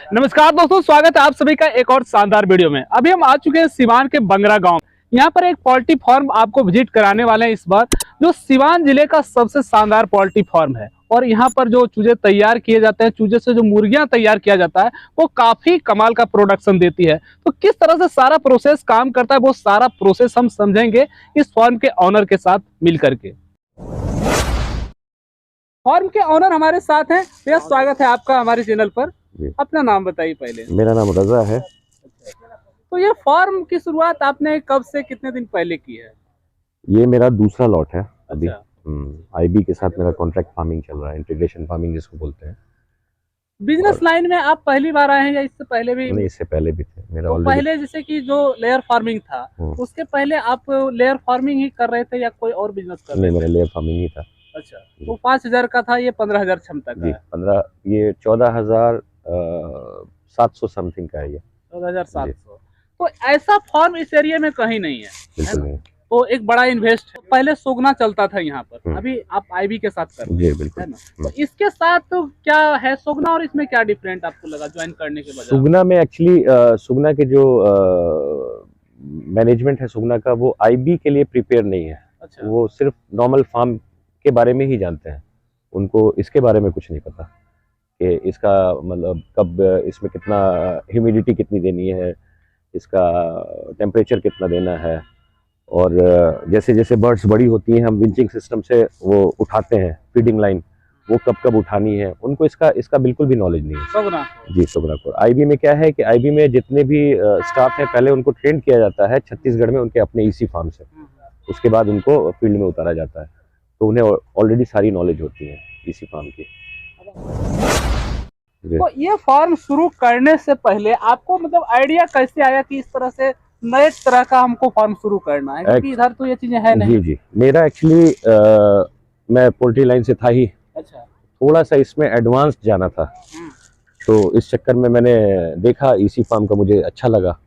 नमस्कार दोस्तों, स्वागत है आप सभी का एक और शानदार वीडियो में। अभी हम आ चुके हैं सिवान के बंगरा गांव। यहाँ पर एक पोल्ट्री फार्म आपको विजिट कराने वाले हैं इस बार, जो सिवान जिले का सबसे शानदार पोल्ट्री फार्म है। और यहाँ पर जो चूजे तैयार किए जाते हैं, चूजे से जो मुर्गियां तैयार किया जाता है, वो काफी कमाल का प्रोडक्शन देती है। तो किस तरह से सारा प्रोसेस काम करता है, वो सारा प्रोसेस हम समझेंगे इस फार्म के ऑनर के साथ मिल करके। फार्म के ऑनर हमारे साथ हैं। भैया, स्वागत है आपका हमारे चैनल पर। अपना नाम बताइए पहले। मेरा नाम रजा है। तो ये फार्म की शुरुआत आपने कब से कितने दिन पहले की है? ये मेरा दूसरा लॉट है अभी। अच्छा। आईबी के साथ मेरा कॉन्ट्रैक्ट फार्मिंग चल रहा है, इंटीग्रेशन फार्मिंग जिसको बोलते हैं। बिजनेस लाइन में आप पहली बार आए हैं या इससे पहले भी? नहीं, इससे पहले भी थे मेरा तो ऑलरेडी। पहले जैसे कि जो लेयर फार्मिंग था, उसके पहले आप लेयर फार्मिंग ही कर रहे थे या कोई और बिजनेस कर रहे थे? नहीं, मेरा लेयर फार्मिंग ही था। अच्छा, तो 5,000 का था, ये 15,000 क्षमता का है। 15, ये 14,700 समथिंग का है ये। 14,700। तो ऐसा फार्म इस एरिया में कहीं नहीं है, बिल्कुल नहीं। तो एक बड़ा इन्वेस्ट। पहले सोगना चलता था यहाँ पर, अभी आप आईबी के साथ कर रहे हैं, बिल्कुल है ना? तो इसके साथ तो क्या है सोगना, और इसमें क्या डिफरेंट आपको लगा ज्वाइन करने के बाद? सुगना में एक्चुअली सुगना के जो मैनेजमेंट है सुगना का, वो आईबी के लिए प्रिपेयर नहीं है। अच्छा। वो सिर्फ नॉर्मल फार्म के बारे में ही जानते हैं, उनको इसके बारे में कुछ नहीं पता कि इसका मतलब कब इसमें कितना ह्यूमिडिटी कितनी देनी है, इसका टेम्परेचर कितना देना है, और जैसे जैसे बर्ड्स बड़ी होती हैं हम विंचिंग सिस्टम से वो उठाते हैं, फीडिंग लाइन वो कब कब उठानी है, उनको इसका बिल्कुल भी नॉलेज नहीं है। सोगना जी, सोगना को। आईबी में क्या है कि आईबी में जितने भी स्टाफ है, पहले उनको ट्रेन किया जाता है छत्तीसगढ़ में उनके अपने ईसी फार्म से, उसके बाद उनको फील्ड में उतारा जाता है, तो उन्हें ऑलरेडी सारी नॉलेज होती है इसी फार्म की। तो ये फार्म शुरू करने से पहले आपको मतलब आइडिया कैसे आया कि इस तरह से नए तरह का हमको फार्म शुरू करना है, क्योंकि इधर तो ये चीजें है नहीं? जी, मेरा एक्चुअली मैं पोल्ट्री लाइन से था ही। अच्छा। थोड़ा सा इसमें एडवांस जाना था, तो इस चक्कर में मैंने देखा ईसी फार्म का, मुझे अच्छा लगा,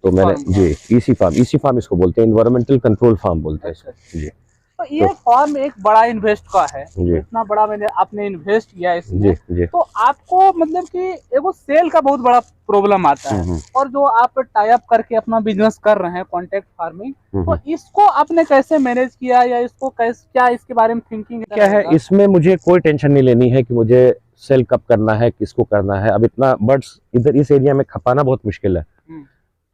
तो मैंने जी ईसी फार्म इसको बोलते हैं, एनवायरमेंटल कंट्रोल फार्म बोलते हैं इसको। जी। तो ये फार्म एक बड़ा इन्वेस्ट का है, इतना बड़ा मैंने आपने इन्वेस्ट किया इसमें। जी। तो आपको मतलब कि एगो सेल का बहुत बड़ा प्रॉब्लम आता है, और जो आप टाई अप करके अपना बिजनेस कर रहे हैं कॉन्ट्रैक्ट फार्मिंग, तो इसको आपने कैसे मैनेज किया, या इसको कैसे, क्या इसके बारे में थिंकिंग क्या है? इसमें मुझे कोई टेंशन नहीं लेनी है कि मुझे सेल कब करना है, किसको करना है। अब इतना बर्ड्स इधर इस एरिया में खपाना बहुत मुश्किल है,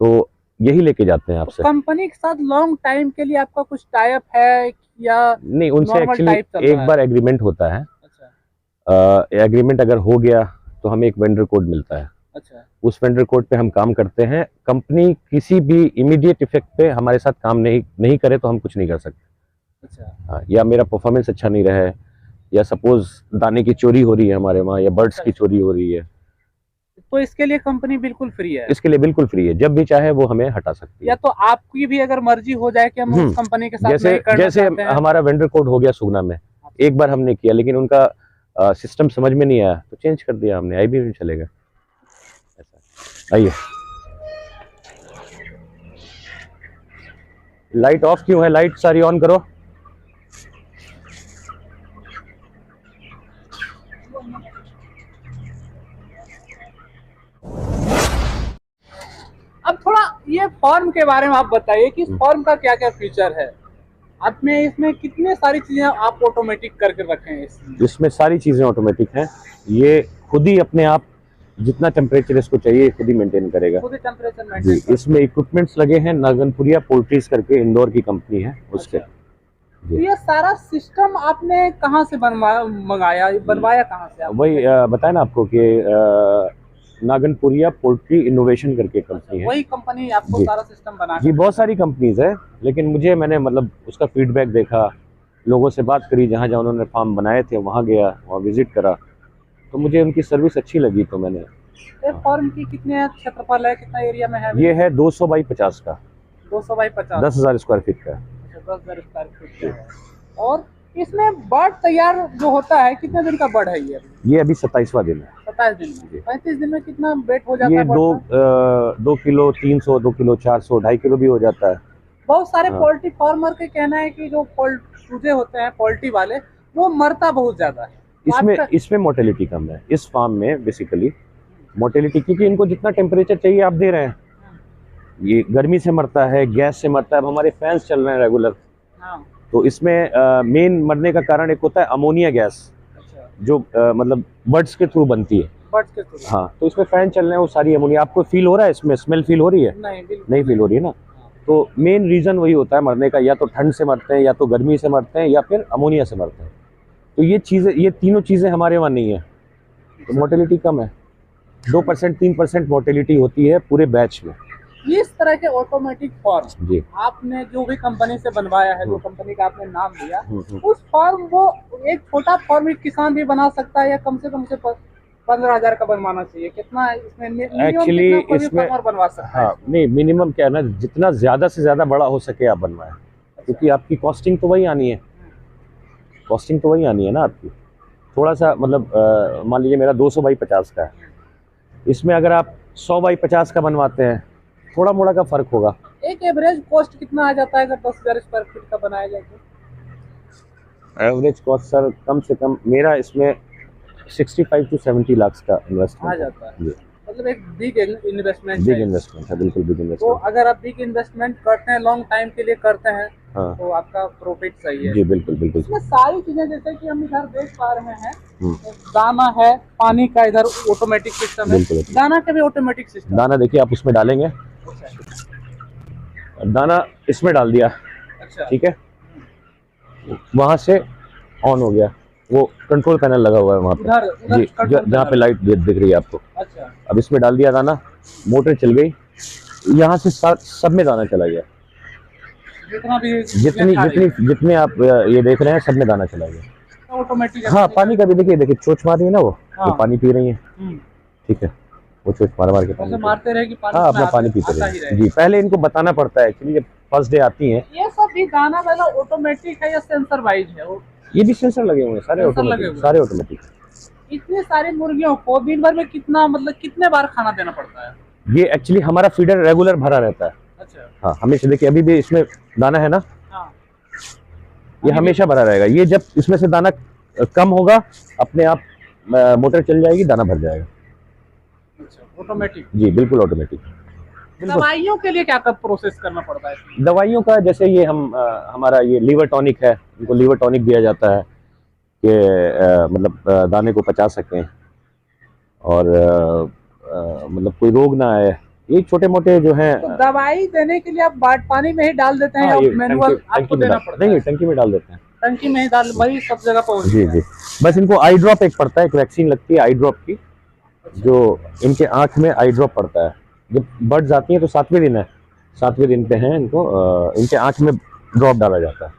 तो यही लेके जाते हैं आपसे। कंपनी के साथ लॉन्ग टाइम के लिए आपका कुछ टाई अप है या नहीं? उनसे एक्चुअली एक बार एग्रीमेंट होता है। अच्छा। एग्रीमेंट अगर हो गया तो हमें एक वेंडर कोड मिलता है। अच्छा। उस वेंडर कोड पे हम काम करते हैं। कंपनी किसी भी इमीडिएट इफेक्ट पे हमारे साथ काम नहीं करे तो हम कुछ नहीं कर सकते। अच्छा। हाँ, या मेरा परफॉर्मेंस अच्छा नहीं रहा है, या सपोज दाने की चोरी हो रही है हमारे वहाँ, या बर्ड्स की चोरी हो रही है, तो इसके लिए कंपनी बिल्कुल फ्री है? इसके लिए बिल्कुल फ्री है, जब भी चाहे वो हमें हटा सकती है। या तो आपकी भी अगर मर्जी हो जाए कि हम उस कंपनी के साथ नहीं करना जैसे चाहते हैं। हमारा वेंडर कोड हो गया सुगना में, एक बार हमने किया, लेकिन उनका सिस्टम समझ में नहीं आया तो चेंज कर दिया हमने, आईबी में चलेगा। ऐसा आइए। लाइट ऑफ क्यों है? लाइट सारी ऑन करो। अब थोड़ा ये फार्म के बारे में आप बताइए कि इस फार्म का क्या क्या फीचर है। आपने इसमें कितने सारी चीजें आप ऑटोमेटिक करके रखे हैं? इसमें सारी चीजें ऑटोमेटिक हैं। ये खुद ही अपने आप जितना टेम्परेचर इसको चाहिए खुद ही मेंटेन करेगा। खुद ही टेम्परेचर मेंटेन। जी, इसमें इक्विपमेंट्स लगे हैं, नागनपुरिया पोल्ट्रीज करके इंदौर की कंपनी है उसके। तो ये सारा सिस्टम आपने कहाँ से बनवाया कहाँ से? वही बताया ना आपको कि नागनपुरिया पोल्ट्री इनोवेशन करके कंपनी है। वही कंपनी आपको सारा सिस्टम बना? जी, बहुत सारी कंपनीज है, लेकिन मैंने मतलब उसका फीडबैक देखा, लोगों से बात करी, जहाँ जहाँ उन्होंने फार्म बनाए थे वहाँ गया, वहाँ विजिट करा, तो मुझे उनकी सर्विस अच्छी लगी, तो मैंने। फार्म की कितने क्षेत्रफल है, कितना एरिया में है? ये है 200 बाई 50 का। 200 बाई 50, 10,000 स्क्वायर फीट का। 10,000 स्क्वायर फीट का है। और इसमें बर्ड तैयार जो होता है, कितने दिन का बर्ड है ये अभी 27वां दिन है। 27 दिन में। 35 दिन में कितना वेट हो जाता है? ये 2 किलो 300, 2 किलो 400, 2.5 किलो भी हो जाता है। बहुत सारे पोल्ट्री फार्मर के कहना है कि जो चूजे होते हैं पोल्ट्री वाले, वो मरता बहुत ज्यादा है। इसमें मोर्टेलिटी कम है इस फार्म में बेसिकली, मोर्टेलिटी, क्योंकि इनको जितना टेम्परेचर चाहिए आप दे रहे हैं। ये गर्मी से मरता है, गैस से मरता है। अब हमारे फैंस चल रहे हैं रेगुलर, हाँ। तो इसमें मेन मरने का कारण एक होता है अमोनिया गैस, अच्छा। जो मतलब बर्ड्स के थ्रू बनती है। बर्ड्स के थ्रू? हाँ, तो इसमें फैन चल रहे हैं, वो सारी अमोनिया आपको फील हो रहा है, इसमें स्मेल फील हो रही है? नहीं, नहीं फील हो रही है ना। तो मेन रीजन वही होता है मरने का, या तो ठंड से मरते हैं, या तो गर्मी से मरते हैं, या फिर अमोनिया से मरते हैं। तो ये चीज़ें, ये तीनों चीज़ें हमारे वहाँ नहीं है, तो मोर्टेलिटी कम है। 2% 3% मोर्टेलिटी होती है पूरे बैच में। इस तरह के ऑटोमेटिक फॉर्म जी। आपने जो भी कंपनी से बनवाया है, जो कंपनी का आपने नाम लिया, हम्म। उस फॉर्म वो एक छोटा फॉर्म एक किसान भी बना सकता है, या कम से कम से 15,000 का बनवाना चाहिए? कितना इसमें एक्चुअली इसमें फार्मर बनवा सकता है? हाँ, नहीं, मिनिमम क्या है ना, जितना ज़्यादा से ज़्यादा बड़ा हो सके आप बनवाएं, क्योंकि आपकी कॉस्टिंग तो वही आनी है। कॉस्टिंग तो वही आनी है ना आपकी। थोड़ा सा मतलब मान लीजिए मेरा 200 बाई 50 का है, इसमें अगर आप 100 बाई 50 का बनवाते हैं, थोड़ा मोड़ा का फर्क होगा। एक एवरेज कॉस्ट कितना आ जाता है अगर 10,000 स्क्वायर फीट का बनाया जाए तो? एवरेज कॉस्ट सर कम से कम मेरा इसमें 65 to 70 लाख का इन्वेस्टमेंट आ जाता है। जी। मतलब एक बिग इन्वेस्टमेंट बिग इन्वेस्टमेंट है, बिल्कुल बिग तो इन्वेस्टमेंट। अगर आप बिग इन्वेस्टमेंट करते हैं, लॉन्ग टाइम के लिए करते हैं, हाँ तो आपका प्रॉफिट सही है। जी, बिल्कुल बिल्कुल। इसमें सारी चीजें जैसे कि हम इधर देख पा रहे हैं, हम्म। दाना है, पानी का इधर ऑटोमेटिक सिस्टम है, बिल्कुल। दाना का भी ऑटोमेटिक सिस्टम। दाना देखिए आप उसमें डालेंगे, दाना इसमें डाल दिया, अच्छा। ठीक है, वहां से ऑन हो गया, वो कंट्रोल पैनल लगा हुआ है वहाँ उधर पे जी, जहाँ पे लाइट दिख रही है आपको। अच्छा। अब इसमें डाल दिया दाना, मोटर चल गई, यहाँ से सब में दाना चला गया। जितना भी जितने आप ये देख रहे हैं, सब में दाना चला गया ऑटोमेटिक। हाँ, पानी का भी देखिए चोंच मार रही है ना वो, हाँ। पानी पी रही है, ठीक है, वो चोंच मार के पानी मारते रहेगी, हाँ, अपना पानी पीते रहे जी। पहले इनको बताना पड़ता है एक्चुअली, जब फर्स्ट डे आती हैं। ये सब भी दाना वाला ऑटोमेटिक है या सेंसर वाइज है? वो ये भी सेंसर लगे हुए हैं, सारे ऑटोमेटिक। इतनी सारी मुर्गियों को दिन भर में कितना, मतलब कितने बार खाना देना पड़ता है? ये एक्चुअली हमारा फीडर रेगुलर भरा रहता है। अच्छा। हाँ, हमेशा देखिए, अभी भी इसमें दाना है ना, हाँ। ये हमेशा भरा रहेगा। ये जब इसमें से दाना कम होगा, अपने आप मोटर चल जाएगी, दाना भर जाएगा। अच्छा, ऑटोमेटिक? जी, बिल्कुल ऑटोमेटिक। दवाइयों के लिए क्या प्रोसेस करना पड़ता है? दवाइयों का जैसे ये हमारा ये लीवर टॉनिक है, इनको लीवर टॉनिक दिया जाता है कि मतलब दाने को पचा सकें, और मतलब कोई रोग ना आए। ये छोटे मोटे जो हैं। तो दवाई देने के लिए आप पानी में ही डाल देते हैं, या मैनुअल आपको देना पड़ता है? नहीं, टंकी में डाल देते हैं। टंकी में ही डाल, वही सब जगह पहुंच जी जी। बस इनको आई ड्रॉप एक पड़ता है, एक वैक्सीन लगती है आई ड्रॉप की, जो इनके आँख में आई ड्रॉप पड़ता है। जब बर्ड्स आती हैं तो 7वें दिन है, 7वें दिन पे हैं, इनको इनके आँख में ड्रॉप डाला जाता है।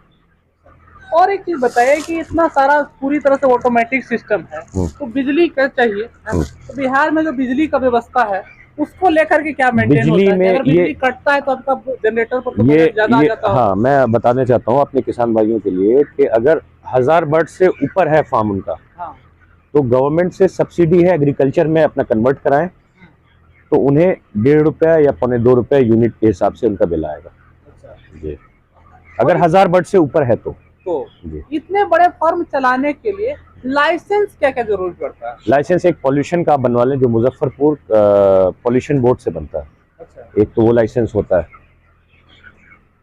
और एक चीज बताइए कि इतना सारा पूरी तरह से ऑटोमेटिक सिस्टम है, तो बिजली का चाहिए, तो बिहार में जो बिजली का व्यवस्था है उसको लेकर के क्या मेंटेन होता है? अगर बिजली कटता है तो आपका जनरेटर पर तो ज्यादा आ जाता है। हाँ, मैं बताना चाहता हूँ अपने किसान भाइयों के लिए कि अगर 1000 बर्ड से ऊपर है फार्म उनका, हाँ, तो गवर्नमेंट से सब्सिडी है, एग्रीकल्चर में अपना कन्वर्ट कराएं, तो उन्हें 1.5 रुपया या 2.25 रुपये यूनिट के हिसाब से उनका बिल आएगा। अच्छा जी, अगर 1000 बर्ड से ऊपर है तो इतने बड़े फार्म चलाने के लिए लाइसेंस क्या क्या जरूरत पड़ता है? लाइसेंस एक पॉल्यूशन का बनवा लें, जो मुजफ्फरपुर पॉल्यूशन बोर्ड से बनता है। अच्छा। एक तो वो लाइसेंस होता है,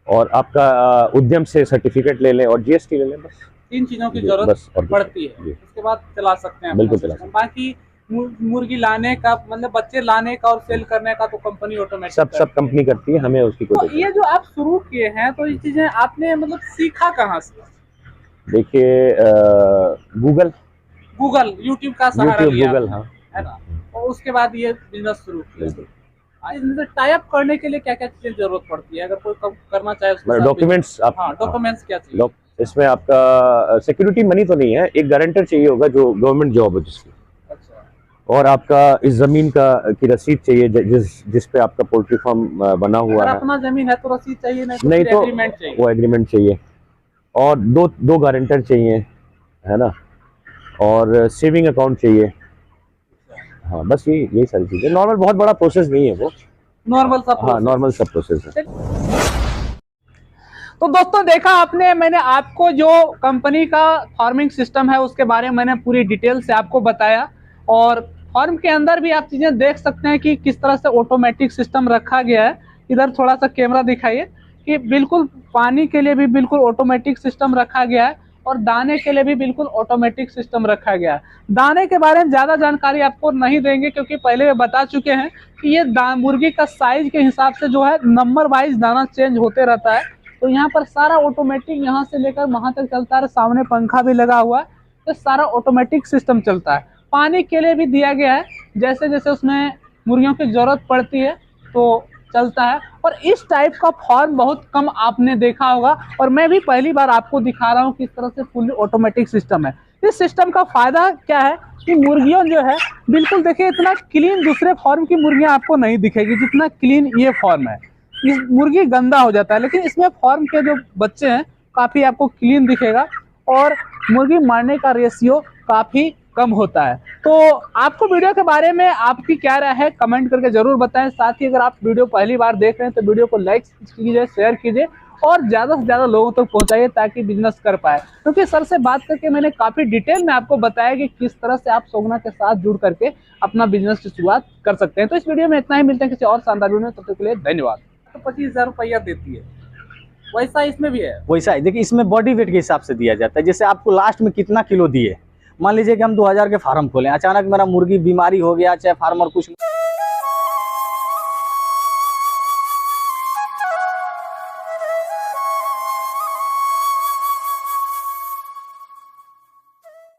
और आपका उद्यम से सर्टिफिकेट ले लें, और जीएसटी ले लें। बस 3 चीजों की जरूरत पड़ती है, उसके बाद चला सकते हैं। बिल्कुल चला सकते हैं। बाकी मुर्गी लाने का, मतलब बच्चे लाने का और सेल करने का तो कंपनी ऑटोमेटिक सब कंपनी करती है, हमें उसकी कोई। तो ये जो आप शुरू किए हैं, तो ये चीजें आपने मतलब सीखा कहाँ से? देखिए गूगल, यूट्यूब का सहारा लिया, गूगल, हाँ, है ना, और उसके बाद ये बिजनेस शुरू किया। टाई अप करने के लिए क्या क्या चीजें जरूरत पड़ती है, अगर कोई करना चाहे? डॉक्यूमेंट्स। हाँ, डॉक्यूमेंट्स क्या चाहिए? इसमें आपका सिक्योरिटी मनी तो नहीं है, एक गारंटर चाहिए होगा जो गवर्नमेंट जॉब है जिसकी। अच्छा। और आपका इस जमीन की रसीद चाहिए, जिस पे आपका पोल्ट्री फार्म बना हुआ है। अपना जमीन है तो रसीद चाहिए, नहीं तो एग्रीमेंट चाहिए। वो एग्रीमेंट चाहिए, और दो गारंटर चाहिए, है ना, और सेविंग अकाउंट चाहिए। हाँ, बस यही सारी चीजें। नॉर्मल, बहुत बड़ा प्रोसेस नहीं है वो, नॉर्मल सब। हाँ, नॉर्मल सब प्रोसेस है। तो दोस्तों देखा आपने, मैंने आपको जो कंपनी का फार्मिंग सिस्टम है उसके बारे में मैंने पूरी डिटेल से आपको बताया, और फॉर्म के अंदर भी आप चीजें देख सकते हैं कि किस तरह से ऑटोमेटिक सिस्टम रखा गया है। इधर थोड़ा सा कैमरा दिखाइए कि बिल्कुल पानी के लिए भी बिल्कुल ऑटोमेटिक सिस्टम रखा गया है और दाने के लिए भी बिल्कुल ऑटोमेटिक सिस्टम रखा गया है। दाने के बारे में ज्यादा जानकारी आपको नहीं देंगे क्योंकि पहले वे बता चुके हैं कि ये मुर्गी का साइज के हिसाब से जो है नंबर वाइज दाना चेंज होते रहता है। तो यहाँ पर सारा ऑटोमेटिक यहाँ से लेकर वहां तक चलता है। सामने पंखा भी लगा हुआ है, तो सारा ऑटोमेटिक सिस्टम चलता है। पानी के लिए भी दिया गया है, जैसे जैसे उसमें मुर्गियों की जरूरत पड़ती है तो चलता है। और इस टाइप का फॉर्म बहुत कम आपने देखा होगा और मैं भी पहली बार आपको दिखा रहा हूँ किस तरह से फुल्ली ऑटोमेटिक सिस्टम है। इस सिस्टम का फायदा क्या है कि मुर्गियों जो है बिल्कुल देखिए इतना क्लीन दूसरे फॉर्म की मुर्गियां आपको नहीं दिखेगी जितना क्लीन ये फॉर्म है। इस मुर्गी गंदा हो जाता है, लेकिन इसमें फॉर्म के जो बच्चे हैं काफी आपको क्लीन दिखेगा और मुर्गी मारने का रेशियो काफी कम होता है। तो आपको वीडियो के बारे में आपकी क्या राय है कमेंट करके जरूर बताएं। साथ ही अगर आप वीडियो पहली बार देख रहे हैं तो वीडियो को लाइक कीजिए, शेयर कीजिए और ज़्यादा से ज़्यादा लोगों तक पहुंचाइए ताकि बिजनेस कर पाए। क्योंकि सर से बात करके मैंने काफ़ी डिटेल में आपको बताया कि किस तरह से आप सोगना के साथ जुड़ करके अपना बिजनेस की शुरुआत कर सकते हैं। तो इस वीडियो में इतना ही, मिलते हैं किसी और शानदार वीडियो में, तब तक के लिए धन्यवाद। तो 25,000 रुपया देती है, वैसा इसमें भी है? वैसा है, देखिए इसमें बॉडी वेट के हिसाब से दिया जाता है। जैसे आपको लास्ट में कितना किलो दिए, मान लीजिए कि हम 2000 के फार्म खोलें, अचानक मेरा मुर्गी बीमारी हो गया, चाहे फार्मर कुछ